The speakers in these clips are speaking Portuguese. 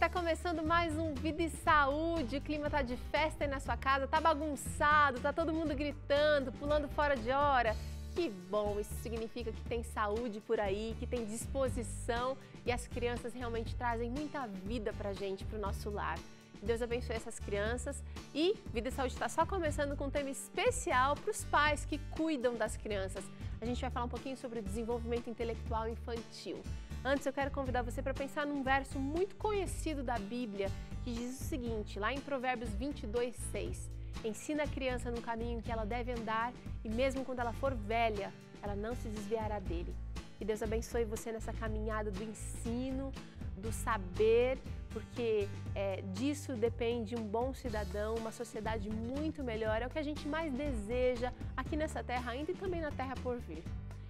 tá começando mais um Vida e Saúde. O clima tá de festa aí na sua casa, tá bagunçado, tá todo mundo gritando, pulando fora de hora. Que bom, isso significa que tem saúde por aí, que tem disposição e as crianças realmente trazem muita vida pra gente, pro nosso lar. Deus abençoe essas crianças e Vida e Saúde está só começando com um tema especial para os pais que cuidam das crianças. A gente vai falar um pouquinho sobre o desenvolvimento intelectual infantil. Antes eu quero convidar você para pensar num verso muito conhecido da Bíblia que diz o seguinte, lá em Provérbios 22:6. Ensina a criança no caminho que ela deve andar e mesmo quando ela for velha, ela não se desviará dele. Que Deus abençoe você nessa caminhada do ensino, do saber, porque disso depende um bom cidadão, uma sociedade muito melhor. É o que a gente mais deseja aqui nessa terra ainda e também na terra por vir.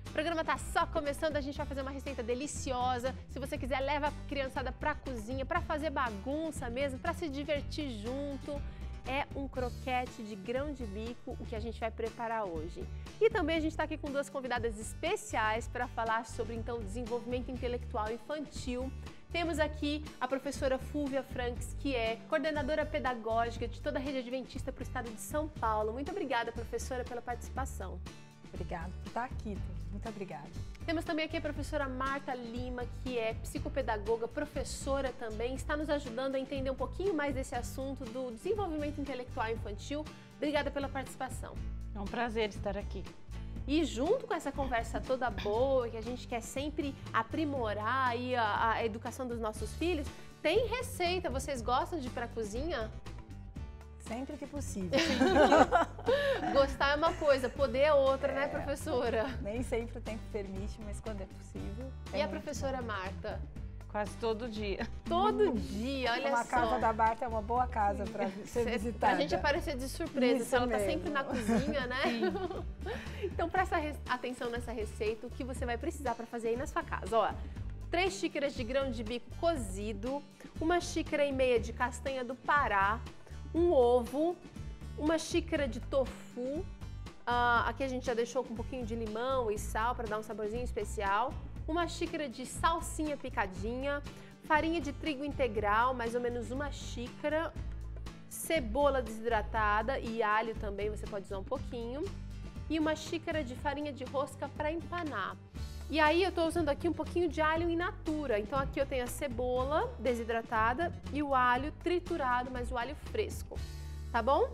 O programa está só começando, a gente vai fazer uma receita deliciosa. Se você quiser, leva a criançada para a cozinha, para fazer bagunça mesmo, para se divertir junto. É um croquete de grão de bico o que a gente vai preparar hoje. E também a gente está aqui com duas convidadas especiais para falar sobre então desenvolvimento intelectual infantil. Temos aqui a professora Fúvia Franks, que é coordenadora pedagógica de toda a rede adventista para o estado de São Paulo. Muito obrigada, professora, pela participação. Obrigada por estar aqui, muito obrigada. Temos também aqui a professora Marta Lima, que é psicopedagoga, professora também, está nos ajudando a entender um pouquinho mais desse assunto do desenvolvimento intelectual infantil. Obrigada pela participação. É um prazer estar aqui. E junto com essa conversa toda boa, que a gente quer sempre aprimorar aí a educação dos nossos filhos, tem receita. Vocês gostam de ir para a cozinha? Sempre que possível. Gostar é uma coisa, poder é outra, né, professora? Nem sempre o tempo permite, mas quando é possível. E a professora Marta? Quase todo dia. Todo dia, olha só. A casa da Marta é uma boa casa para ser visitada. Pra gente aparecer de surpresa, se ela tá sempre na cozinha, né? Então presta atenção nessa receita, o que você vai precisar para fazer aí na sua casa. Ó, 3 xícaras de grão de bico cozido, 1,5 xícaras de castanha do Pará, um ovo, 1 xícara de tofu, aqui a gente já deixou com um pouquinho de limão e sal para dar um saborzinho especial, 1 xícara de salsinha picadinha, farinha de trigo integral, mais ou menos 1 xícara, cebola desidratada e alho também, você pode usar um pouquinho, e 1 xícara de farinha de rosca para empanar. E aí eu estou usando aqui um pouquinho de alho in natura, então aqui eu tenho a cebola desidratada e o alho triturado, mas o alho fresco, tá bom?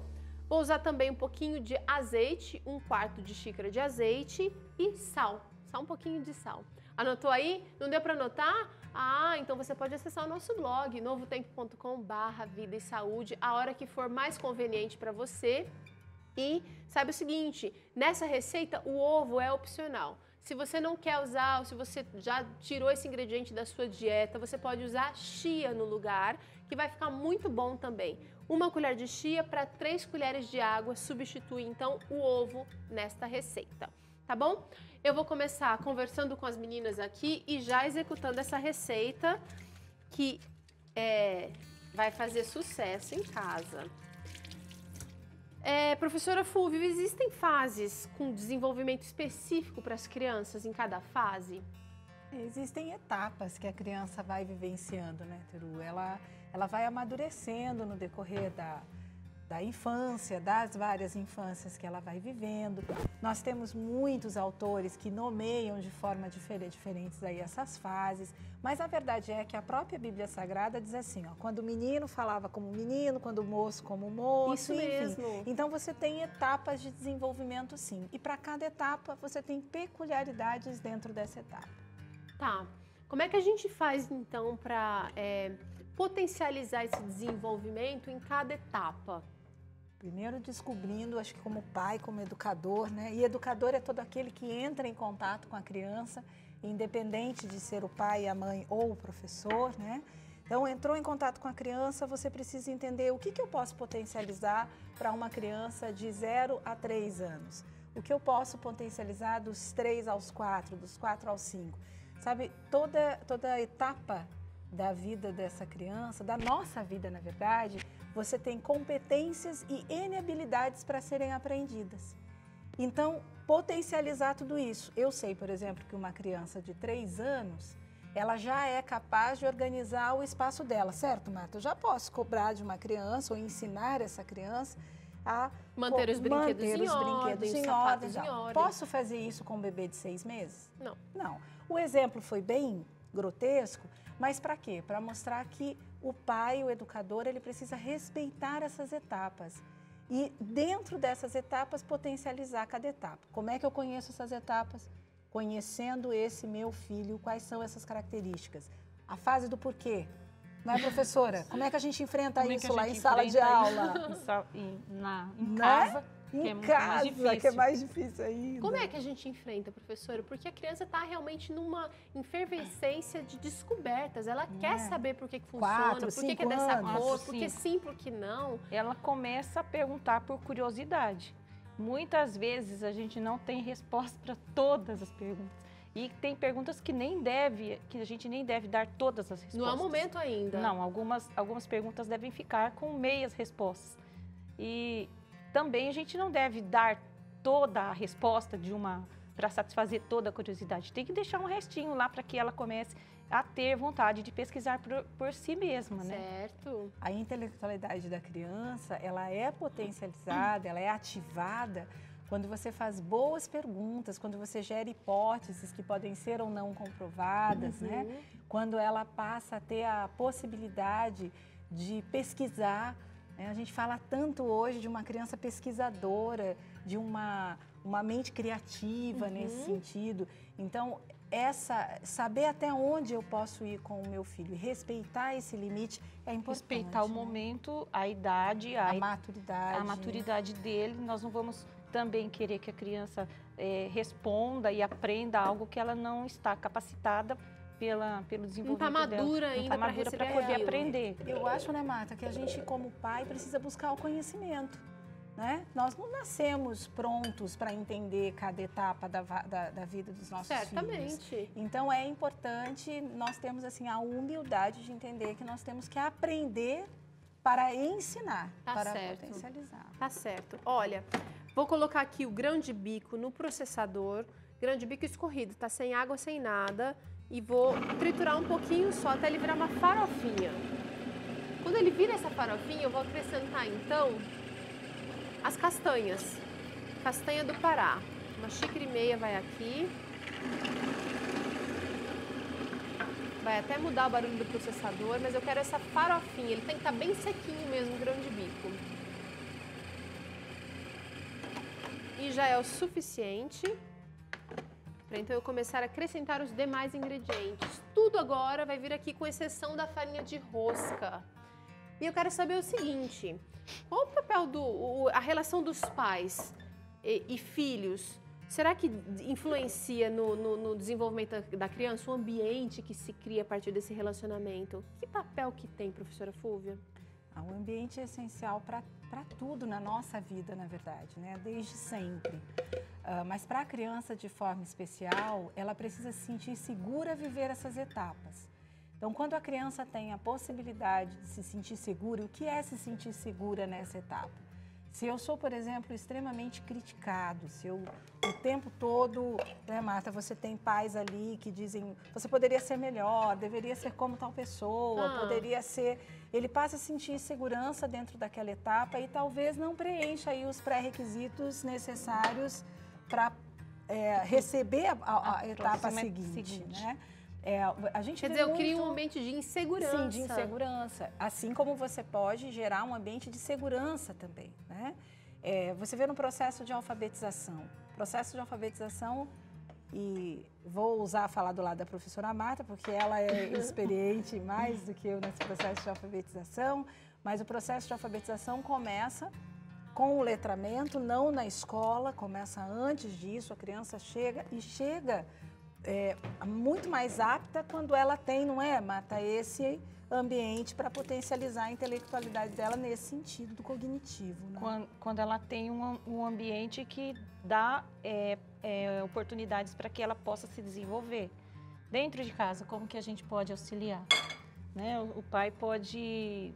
Vou usar também um pouquinho de azeite, 1/4 de xícara de azeite e sal, só um pouquinho de sal. Anotou aí? Não deu para anotar? Ah, então você pode acessar o nosso blog, novotempo.com/vida e saúde, a hora que for mais conveniente para você. E sabe o seguinte, nessa receita o ovo é opcional. Se você não quer usar, ou se você já tirou esse ingrediente da sua dieta, você pode usar chia no lugar, que vai ficar muito bom também. 1 colher de chia para 3 colheres de água substitui então o ovo nesta receita, tá bom? Eu vou começar conversando com as meninas aqui e já executando essa receita que vai fazer sucesso em casa. Professora Fúvia, existem fases com desenvolvimento específico para as crianças em cada fase? Existem etapas que a criança vai vivenciando, né, Teru? Ela vai amadurecendo no decorrer da infância, das várias infâncias que ela vai vivendo. Nós temos muitos autores que nomeiam de forma diferentes aí essas fases, mas a verdade é que a própria Bíblia Sagrada diz assim, ó, quando o menino falava como menino, quando o moço como moço, Isso enfim. mesmo. Então você tem etapas de desenvolvimento sim, e para cada etapa você tem peculiaridades dentro dessa etapa. Tá, como é que a gente faz então para potencializar esse desenvolvimento em cada etapa? Primeiro descobrindo, acho que como pai, como educador, né? E educador é todo aquele que entra em contato com a criança, independente de ser o pai, a mãe ou o professor, né? Então, entrou em contato com a criança, você precisa entender o que eu posso potencializar para uma criança de 0 a 3 anos. O que eu posso potencializar dos 3 aos 4, dos 4 aos 5. Sabe, toda etapa da vida dessa criança, da nossa vida, na verdade, você tem competências e N habilidades para serem aprendidas. Então, potencializar tudo isso. Eu sei, por exemplo, que uma criança de 3 anos, ela já é capaz de organizar o espaço dela, certo, Marta? Eu já posso cobrar de uma criança ou ensinar essa criança a Manter os brinquedos em ordem, os sapatos em ordem. Posso fazer isso com um bebê de 6 meses? Não. Não. O exemplo foi bem grotesco, mas para quê? Para mostrar que o pai, o educador, ele precisa respeitar essas etapas. E dentro dessas etapas, potencializar cada etapa. Como é que eu conheço essas etapas? Conhecendo esse meu filho, quais são essas características? A fase do porquê. Não é, professora? Como é que a gente enfrenta isso lá em sala de aula? Em casa, em casa, que é mais difícil ainda. Como é que a gente enfrenta, professora? Porque a criança está realmente numa efervescência de descobertas. Ela quer saber por que funciona, por que é dessa cor, por que sim, por que não. Ela começa a perguntar por curiosidade. Muitas vezes a gente não tem resposta para todas as perguntas. E tem perguntas que a gente nem deve dar todas as respostas. Não é o momento ainda. Não, algumas perguntas devem ficar com meias respostas. E também a gente não deve dar toda a resposta para satisfazer toda a curiosidade. Tem que deixar um restinho lá para que ela comece a ter vontade de pesquisar por si mesma, né? Certo. A intelectualidade da criança, ela é potencializada, ela é ativada quando você faz boas perguntas, quando você gera hipóteses que podem ser ou não comprovadas, né? Quando ela passa a ter a possibilidade de pesquisar. A gente fala tanto hoje de uma criança pesquisadora, de uma mente criativa nesse sentido. Então, saber até onde eu posso ir com o meu filho e respeitar esse limite é importante. Respeitar o momento, a idade, a maturidade. A maturidade dele. Nós não vamos também querer que a criança responda e aprenda algo que ela não está capacitada pelo desenvolvimento não está madura dela. ainda para poder aprender. Eu acho, né, Marta, que a gente como pai precisa buscar o conhecimento, né? Nós não nascemos prontos para entender cada etapa da vida dos nossos filhos. Certamente. Então é importante nós termos assim a humildade de entender que nós temos que aprender para ensinar, para potencializar. Tá certo. Olha, vou colocar aqui o grão de bico no processador, grão de bico escorrido, tá sem água, sem nada. E vou triturar um pouquinho só até ele virar uma farofinha. Quando ele vira essa farofinha, eu vou acrescentar então as castanhas. Castanha do Pará. 1,5 xícaras vai aqui. Vai até mudar o barulho do processador, mas eu quero essa farofinha. Ele tem que estar bem sequinho mesmo, o grão de bico. E já é o suficiente. Então, eu começar a acrescentar os demais ingredientes. Tudo agora vai vir aqui com exceção da farinha de rosca. E eu quero saber o seguinte, qual o papel, a relação dos pais e filhos? Será que influencia no desenvolvimento da criança, o ambiente que se cria a partir desse relacionamento? Que papel que tem, professora Fúvia? O ambiente é essencial para tudo na nossa vida, na verdade, né? Desde sempre. Mas para a criança, de forma especial, ela precisa se sentir segura a viver essas etapas. Então, quando a criança tem a possibilidade de se sentir segura, o que é se sentir segura nessa etapa? Se eu sou, por exemplo, extremamente criticado, se eu o tempo todo, né, Marta, você tem pais ali que dizem, você poderia ser melhor, deveria ser como tal pessoa, poderia ser... Ele passa a sentir segurança dentro daquela etapa e talvez não preencha aí os pré-requisitos necessários para receber a etapa seguinte, né? A gente Quer dizer, eu crio um ambiente de insegurança. Sim, de insegurança. Assim como você pode gerar um ambiente de segurança também, né? Você vê no processo de alfabetização. Processo de alfabetização, e vou usar falar do lado da professora Marta, porque ela é experiente mais do que eu nesse processo de alfabetização, mas o processo de alfabetização começa com o letramento, não na escola, começa antes disso, a criança chega muito mais apta quando ela tem, não é, Marta, esse ambiente para potencializar a intelectualidade dela nesse sentido do cognitivo. Né? Quando ela tem um ambiente que dá oportunidades para que ela possa se desenvolver. Dentro de casa, como que a gente pode auxiliar? Né? O pai pode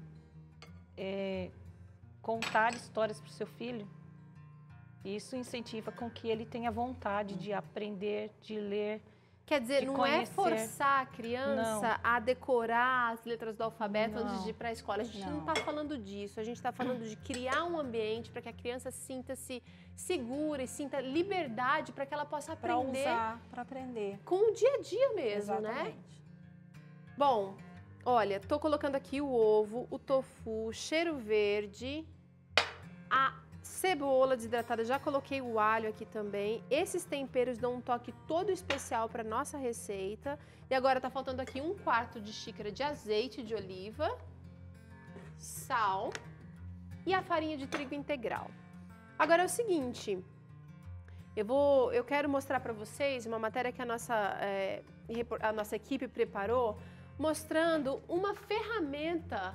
contar histórias para o seu filho. Isso incentiva com que ele tenha vontade de aprender, de ler, Quer dizer, não é forçar a criança a decorar as letras do alfabeto antes de ir para a escola. A gente não está falando disso. A gente está falando de criar um ambiente para que a criança sinta-se segura e sinta liberdade para que ela possa aprender. Para aprender. Com o dia a dia mesmo, Exatamente. né? Bom, olha, tô colocando aqui o ovo, o tofu, cheiro verde, a cebola desidratada, já coloquei o alho aqui também. Esses temperos dão um toque todo especial para nossa receita. E agora tá faltando aqui 1/4 de xícara de azeite de oliva, sal e a farinha de trigo integral. Agora é o seguinte, eu quero mostrar para vocês uma matéria que a nossa equipe preparou, mostrando uma ferramenta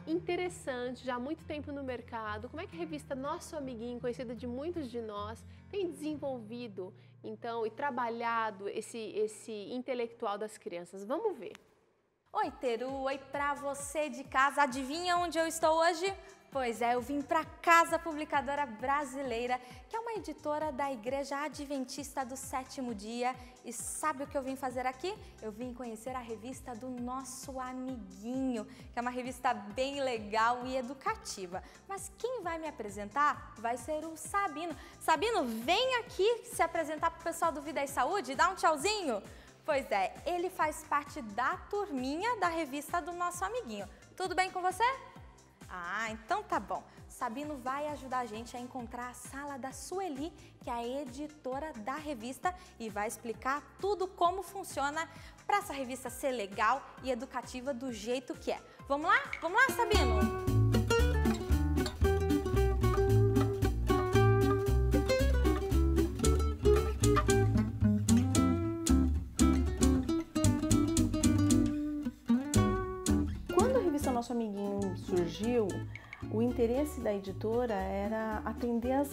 interessante, já há muito tempo no mercado. Como é que a revista Nosso Amiguinho, conhecida de muitos de nós, tem desenvolvido, então, e trabalhado esse intelectual das crianças? Vamos ver. Oi, Teru, oi pra você de casa. Adivinha onde eu estou hoje? Pois é, eu vim para Casa Publicadora Brasileira, que é uma editora da Igreja Adventista do Sétimo Dia. E sabe o que eu vim fazer aqui? Eu vim conhecer a revista do Nosso Amiguinho, que é uma revista bem legal e educativa. Mas quem vai me apresentar vai ser o Sabino. Sabino, vem aqui se apresentar para o pessoal do Vida e Saúde, dá um tchauzinho. Pois é, ele faz parte da turminha da revista do Nosso Amiguinho. Tudo bem com você? Ah, então tá bom. Sabino vai ajudar a gente a encontrar a sala da Sueli, que é a editora da revista, e vai explicar tudo como funciona para essa revista ser legal e educativa do jeito que é. Vamos lá? Vamos lá, Sabino? Nosso Amiguinho surgiu, o interesse da editora era atender as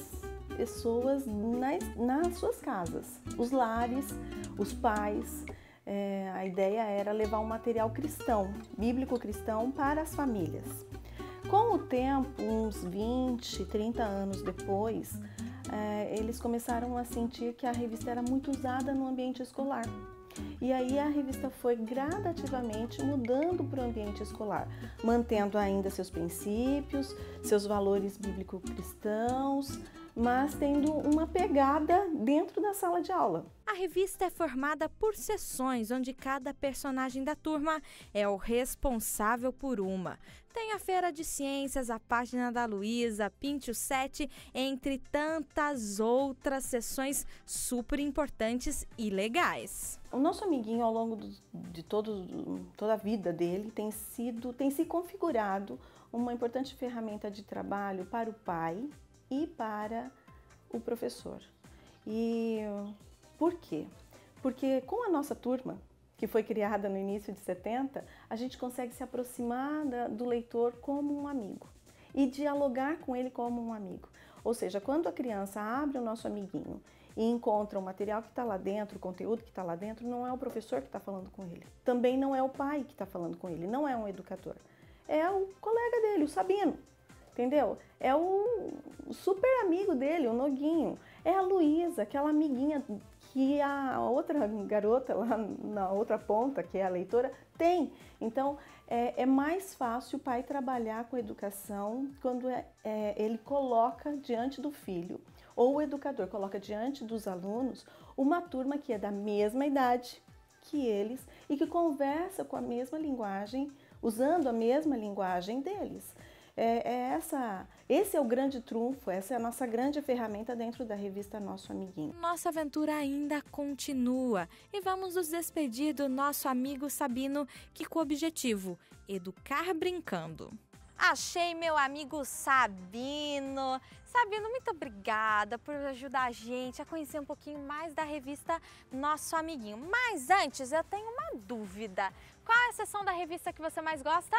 pessoas nas suas casas, os lares, os pais. A ideia era levar um material cristão, bíblico cristão, para as famílias. Com o tempo, uns 20, 30 anos depois, eles começaram a sentir que a revista era muito usada no ambiente escolar. E aí a revista foi gradativamente mudando para o ambiente escolar, mantendo ainda seus princípios, seus valores bíblico-cristãos, mas tendo uma pegada dentro da sala de aula. A revista é formada por seções, onde cada personagem da turma é o responsável por uma. Tem a Feira de Ciências, a Página da Luísa, Pinte o 7, entre tantas outras seções super importantes e legais. O Nosso Amiguinho, ao longo de toda a vida dele, tem se configurado uma importante ferramenta de trabalho para o pai e para o professor. E por quê? Porque com a nossa turma, que foi criada no início de 70, a gente consegue se aproximar do leitor como um amigo e dialogar com ele como um amigo. Ou seja, quando a criança abre o Nosso Amiguinho e encontra o material que está lá dentro, o conteúdo que está lá dentro, não é o professor que está falando com ele. Também não é o pai que está falando com ele, não é um educador. É o colega dele, o Sabino. Entendeu? É o super amigo dele, o Noguinho. É a Luísa, aquela amiguinha que a outra garota lá na outra ponta, que é a leitora, tem. Então, é mais fácil o pai trabalhar com educação quando ele coloca diante do filho, ou o educador coloca diante dos alunos, uma turma que é da mesma idade que eles e que conversa com a mesma linguagem, usando a mesma linguagem deles. Esse é o grande trunfo, essa é a nossa grande ferramenta dentro da revista Nosso Amiguinho. Nossa aventura ainda continua e vamos nos despedir do nosso amigo Sabino, que com o objetivo, educar brincando. Achei meu amigo Sabino. Sabino, muito obrigada por ajudar a gente a conhecer um pouquinho mais da revista Nosso Amiguinho. Mas antes, eu tenho uma dúvida. Qual é a seção da revista que você mais gosta?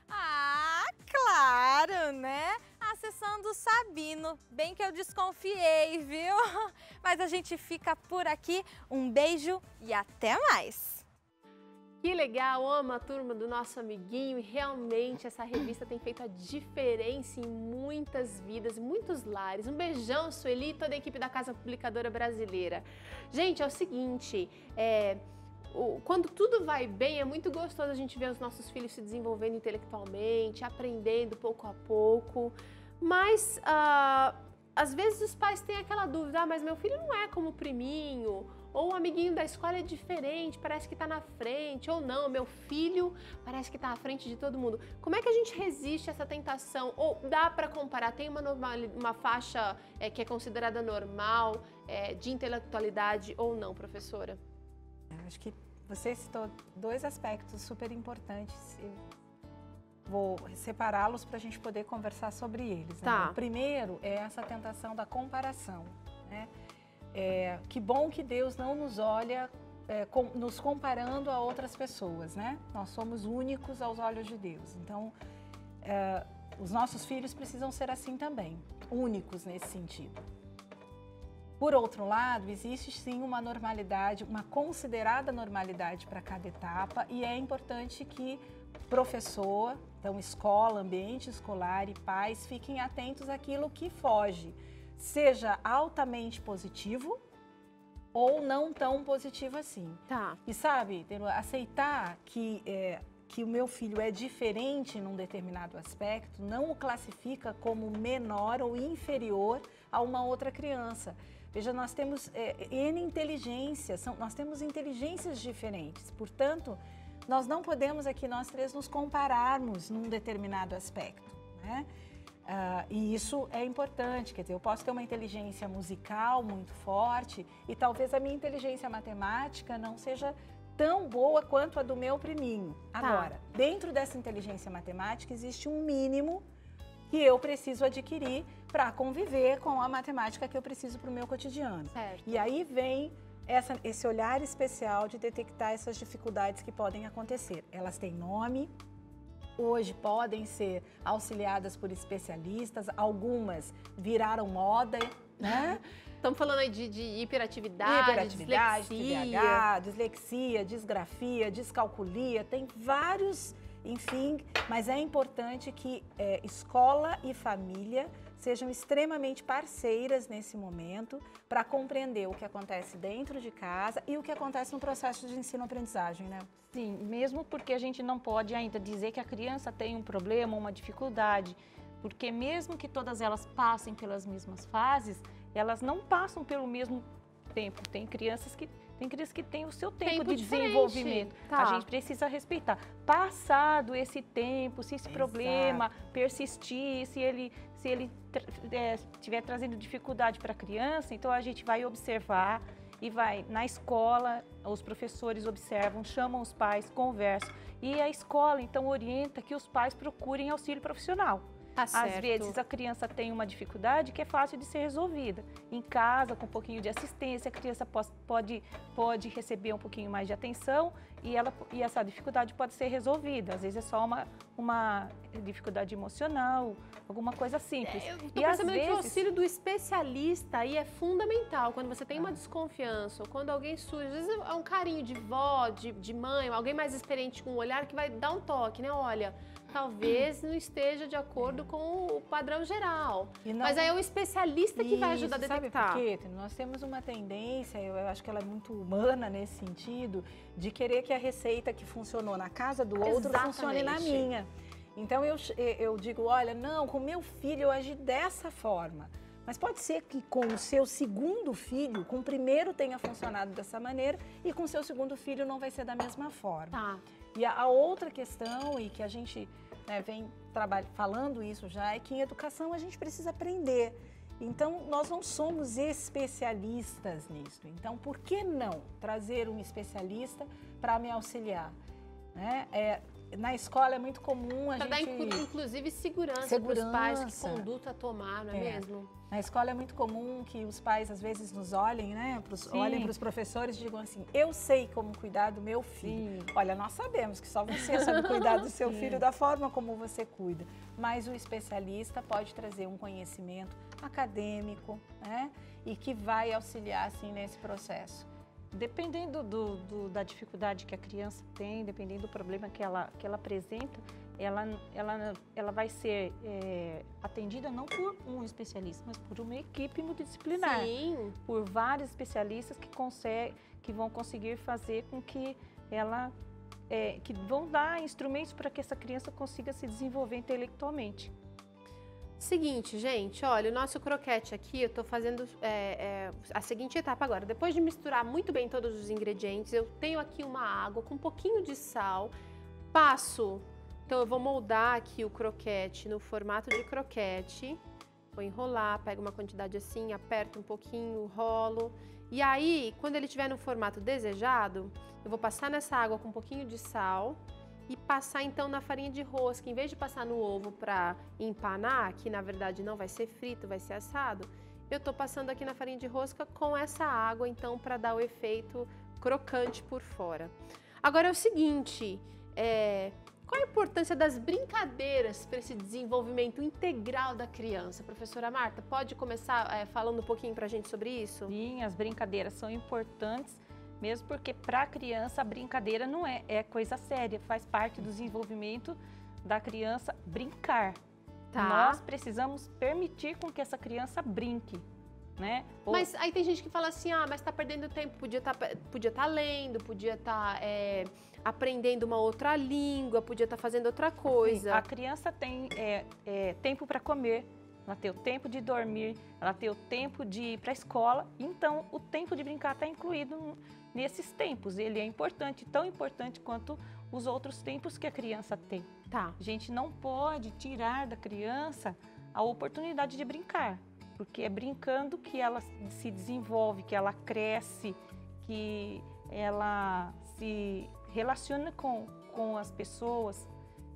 Ah, claro, né? A seção do Sabino. Bem que eu desconfiei, viu? Mas a gente fica por aqui. Um beijo e até mais! Que legal, amo a turma do nosso amiguinho e realmente essa revista tem feito a diferença em muitas vidas, muitos lares. Um beijão, Sueli, e toda a equipe da Casa Publicadora Brasileira. Gente, é o seguinte, quando tudo vai bem, é muito gostoso a gente ver os nossos filhos se desenvolvendo intelectualmente, aprendendo pouco a pouco, mas às vezes os pais têm aquela dúvida, mas meu filho não é como o priminho, ou o amiguinho da escola é diferente, parece que está na frente, ou não, meu filho parece que está à frente de todo mundo. Como é que a gente resiste a essa tentação? Ou dá para comparar? Tem uma faixa que é considerada normal, de intelectualidade ou não, professora? Acho que você citou dois aspectos super importantes. Eu vou separá-los para a gente poder conversar sobre eles. Né? Tá. O primeiro é essa tentação da comparação, né? Que bom que Deus não nos olha nos comparando a outras pessoas, né? Nós somos únicos aos olhos de Deus. Então, os nossos filhos precisam ser assim também, únicos nesse sentido. Por outro lado, existe sim uma normalidade, uma considerada normalidade para cada etapa, e é importante que professor, então escola, ambiente escolar e pais fiquem atentos àquilo que foge, seja altamente positivo ou não tão positivo assim. Tá. E sabe, aceitar que o meu filho é diferente num determinado aspecto não o classifica como menor ou inferior a uma outra criança. Veja, nós temos N inteligências, nós temos inteligências diferentes, portanto, nós não podemos aqui, nós três, nos compararmos num determinado aspecto, né? E isso é importante, quer dizer, eu posso ter uma inteligência musical muito forte e talvez a minha inteligência matemática não seja tão boa quanto a do meu priminho. Agora, dentro dessa inteligência matemática existe um mínimo que eu preciso adquirir para conviver com a matemática que eu preciso para o meu cotidiano. Certo. E aí vem esse olhar especial de detectar essas dificuldades que podem acontecer. Elas têm nome, hoje podem ser auxiliadas por especialistas, algumas viraram moda, né? Estamos falando aí de hiperatividade, TDAH, dislexia, disgrafia, descalculia, tem vários, enfim, mas é importante que escola e família sejam extremamente parceiras nesse momento para compreender o que acontece dentro de casa e o que acontece no processo de ensino-aprendizagem, né? Sim, mesmo porque a gente não pode ainda dizer que a criança tem um problema, uma dificuldade, porque mesmo que todas elas passem pelas mesmas fases, elas não passam pelo mesmo tempo. Tem crianças que têm o seu tempo de desenvolvimento. Tá. A gente precisa respeitar. Passado esse tempo, se esse problema persistir, se ele estiver trazendo dificuldade para a criança, então a gente vai observar e vai na escola, os professores observam, chamam os pais, conversam. E a escola, então, orienta que os pais procurem auxílio profissional. Tá certo. Às vezes a criança tem uma dificuldade que é fácil de ser resolvida. Em casa, com um pouquinho de assistência, a criança pode receber um pouquinho mais de atenção e essa dificuldade pode ser resolvida. Às vezes é só uma dificuldade emocional, alguma coisa simples. Eu tô percebendo que o auxílio do especialista aí é fundamental. Quando você tem uma desconfiança ou quando alguém surge, às vezes é um carinho de vó, de mãe, alguém mais experiente com um olhar que vai dar um toque, né? Olha, talvez não esteja de acordo com o padrão geral. Mas aí é o especialista que vai ajudar a detectar. Sabe por quê? Nós temos uma tendência, eu acho que ela é muito humana nesse sentido, de querer que a receita que funcionou na casa do outro funcione na minha. Então eu digo, olha, não, com meu filho eu agi dessa forma. Mas pode ser que com o seu segundo filho, com o primeiro tenha funcionado dessa maneira e com o seu segundo filho não vai ser da mesma forma. Tá. E a outra questão, e que a gente vem falando isso já, é que em educação a gente precisa aprender. Então, nós não somos especialistas nisso. Então, por que não trazer um especialista para me auxiliar? Né? Na escola é muito comum a gente... Para dar, inclusive, segurança para os pais, que conduta tomar, não é mesmo? Na escola é muito comum que os pais, às vezes, nos olhem, né? Olhem para os professores e digam assim, eu sei como cuidar do meu filho. Sim. Olha, nós sabemos que só você sabe cuidar do seu filho da forma como você cuida. Mas o especialista pode trazer um conhecimento acadêmico, né? E que vai auxiliar, assim, nesse processo. Dependendo da dificuldade que a criança tem, dependendo do problema que ela apresenta, ela vai ser atendida não por um especialista, mas por uma equipe multidisciplinar. Sim. Por vários especialistas que vão conseguir fazer com que que vão dar instrumentos para que essa criança consiga se desenvolver intelectualmente. Seguinte, gente, olha, o nosso croquete aqui, eu tô fazendo a seguinte etapa agora. Depois de misturar muito bem todos os ingredientes, eu tenho aqui uma água com um pouquinho de sal, então eu vou moldar aqui o croquete no formato de croquete, vou enrolar, pego uma quantidade assim, aperto um pouquinho, rolo, e aí, quando ele estiver no formato desejado, eu vou passar nessa água com um pouquinho de sal, e passar então na farinha de rosca, em vez de passar no ovo para empanar, que na verdade não vai ser frito, vai ser assado, eu tô passando aqui na farinha de rosca com essa água então para dar o efeito crocante por fora. Agora é o seguinte, qual a importância das brincadeiras para esse desenvolvimento integral da criança? Professora Marta, pode começar falando um pouquinho para a gente sobre isso? Sim, as brincadeiras são importantes, mesmo porque para a criança a brincadeira não é coisa séria, faz parte do desenvolvimento da criança brincar. Tá. Nós precisamos permitir com que essa criança brinque, né? Mas aí tem gente que fala assim, mas tá perdendo tempo, podia tá lendo, podia estar aprendendo uma outra língua, podia estar fazendo outra coisa. Sim, a criança tem tempo para comer, ela tem o tempo de dormir, ela tem o tempo de ir para a escola, então o tempo de brincar está incluído nesses tempos. Ele é importante, tão importante quanto os outros tempos que a criança tem. Tá. A gente não pode tirar da criança a oportunidade de brincar, porque é brincando que ela se desenvolve, que ela cresce, que ela se relaciona com as pessoas.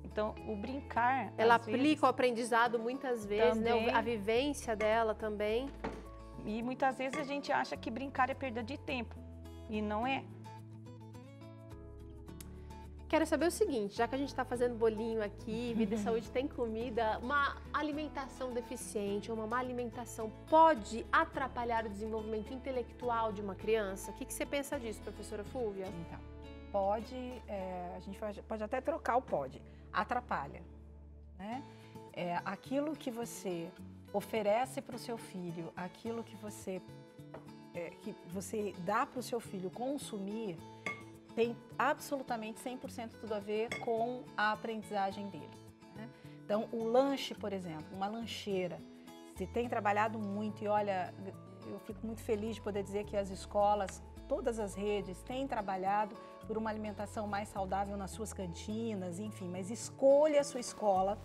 Então, o brincar... Ela aplica o aprendizado muitas vezes, também, né? A vivência dela também. E muitas vezes a gente acha que brincar é perda de tempo, e não é. Quero saber o seguinte, já que a gente está fazendo bolinho aqui, Vida e Saúde tem comida, uma alimentação deficiente ou uma má alimentação pode atrapalhar o desenvolvimento intelectual de uma criança? O que você pensa disso, professora Fúvia? Então, pode, a gente pode até trocar o pode, atrapalha, né? Aquilo que você oferece para o seu filho, aquilo que você dá para o seu filho consumir, tem absolutamente 100% tudo a ver com a aprendizagem dele, né? Então, o lanche, por exemplo, uma lancheira, se tem trabalhado muito, e olha, eu fico muito feliz de poder dizer que as escolas, todas as redes, têm trabalhado por uma alimentação mais saudável nas suas cantinas, enfim, mas escolha a sua escola,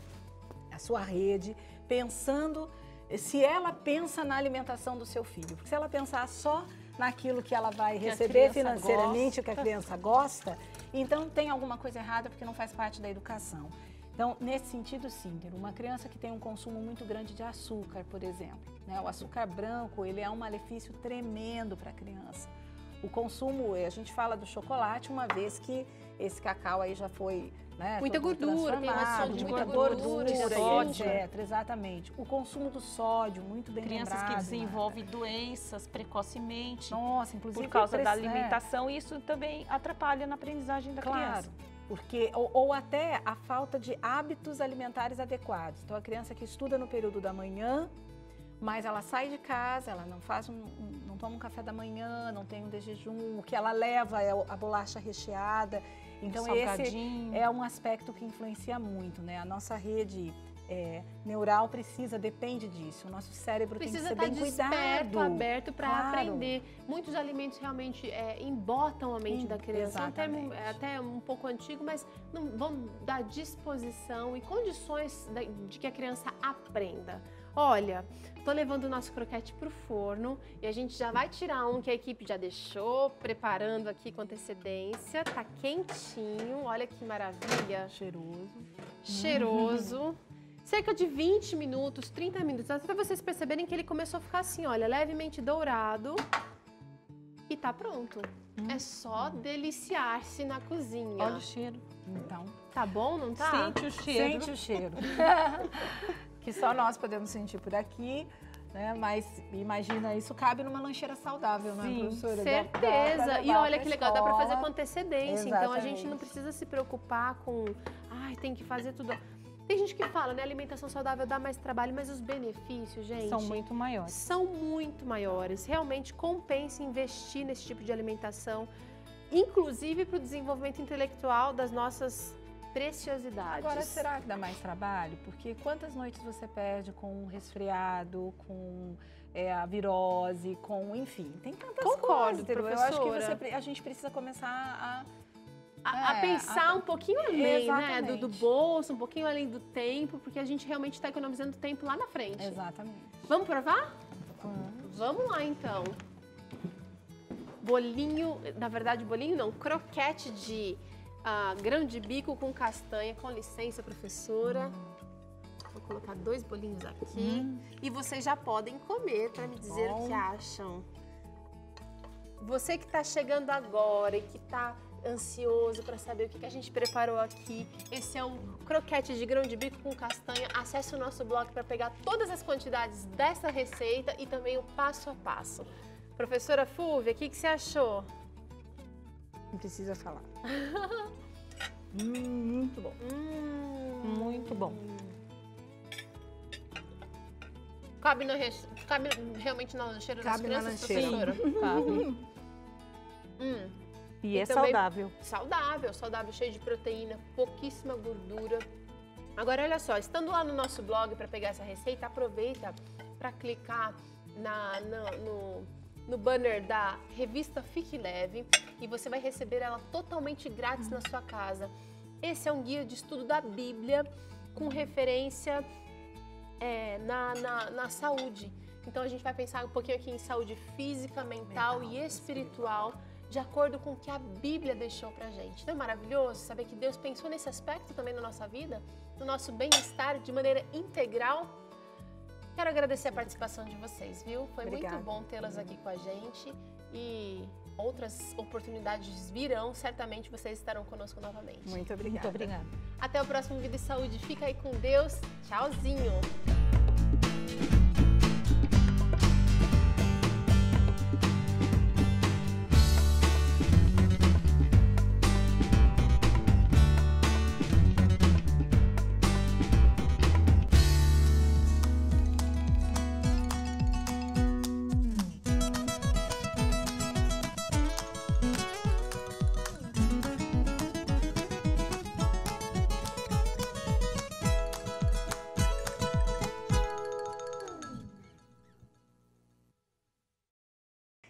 a sua rede, pensando se ela pensa na alimentação do seu filho. Porque se ela pensar só naquilo que ela vai receber financeiramente, o que a criança gosta, então tem alguma coisa errada porque não faz parte da educação. Então, nesse sentido, sim, uma criança que tem um consumo muito grande de açúcar, por exemplo, né? O açúcar branco, ele é um malefício tremendo para a criança. O consumo, a gente fala do chocolate, uma vez que esse cacau aí já foi, né, muita gordura, tem uma sopa de muita gordura, sódio, exatamente. O consumo do sódio, muito bem lembrado. Crianças que desenvolvem doenças precocemente. Nossa, inclusive por causa da alimentação, isso também atrapalha na aprendizagem da criança. Porque, ou até a falta de hábitos alimentares adequados. Então, a criança que estuda no período da manhã, mas ela sai de casa, ela não toma um café da manhã, não tem um de jejum, o que ela leva é a bolacha recheada. Então, esse é um aspecto que influencia muito, né? A nossa rede neural depende disso. O nosso cérebro tem que ser bem cuidado. Desperto, aberto para aprender. Muitos alimentos realmente embotam a mente da criança. É um termo até um pouco antigo, mas não vão dar disposição e condições de que a criança aprenda. Olha, tô levando o nosso croquete pro forno e a gente já vai tirar um que a equipe já deixou, preparando aqui com antecedência. Tá quentinho, olha que maravilha. Cheiroso. Cerca de 20 minutos, 30 minutos, até vocês perceberem que ele começou a ficar assim, olha, levemente dourado e tá pronto. É só deliciar-se na cozinha. Olha o cheiro. Então, tá bom, não tá? Sente o cheiro. Sente o cheiro. Que só nós podemos sentir por aqui, né? Mas imagina, isso cabe numa lancheira saudável, não é, professora? Certeza. E olha que legal, dá para fazer com antecedência. Exatamente. Então a gente não precisa se preocupar com, tem que fazer tudo. Tem gente que fala, né, alimentação saudável dá mais trabalho, mas os benefícios, gente, São muito maiores. São muito maiores. Realmente compensa investir nesse tipo de alimentação, inclusive para o desenvolvimento intelectual das nossas preciosidades. Agora, será que dá mais trabalho? Porque quantas noites você perde com um resfriado, com a virose, enfim, tem tantas coisas. Professora. Eu acho que a gente precisa começar a pensar um pouquinho além, né, exatamente. do bolso, um pouquinho além do tempo, porque a gente realmente está economizando tempo lá na frente. Exatamente. Vamos provar? Vamos lá, então. Bolinho, na verdade, bolinho não, croquete de grão de bico com castanha. Com licença, professora. Vou colocar 2 bolinhos aqui. E vocês já podem comer para me dizer o que acham. Você que está chegando agora e que está ansioso para saber o que a gente preparou aqui, esse é um croquete de grão de bico com castanha. Acesse o nosso blog para pegar todas as quantidades dessa receita e também o passo a passo. Professora Fúvia, o que você achou? Não precisa falar. Muito bom. Muito bom. Cabe realmente na lancheira das crianças, professora? Cabe. E é saudável. Saudável, cheio de proteína, pouquíssima gordura. Agora, olha só, estando lá no nosso blog para pegar essa receita, aproveita para clicar no banner da revista Fique Leve e você vai receber ela totalmente grátis na sua casa. Esse é um guia de estudo da Bíblia com referência na saúde. Então a gente vai pensar um pouquinho aqui em saúde física, mental e espiritual, de acordo com o que a Bíblia deixou pra gente. Não é maravilhoso saber que Deus pensou nesse aspecto também na nossa vida, no nosso bem-estar de maneira integral? Quero agradecer a participação de vocês, viu? Foi muito bom tê-las aqui com a gente e outras oportunidades virão, certamente vocês estarão conosco novamente. Muito obrigada. Muito obrigada. Até o próximo Vida e Saúde. Fica aí com Deus. Tchauzinho.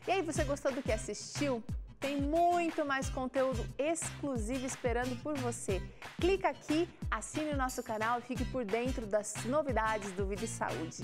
E aí, você gostou do que assistiu? Tem muito mais conteúdo exclusivo esperando por você. Clica aqui, assine o nosso canal e fique por dentro das novidades do Vida e Saúde.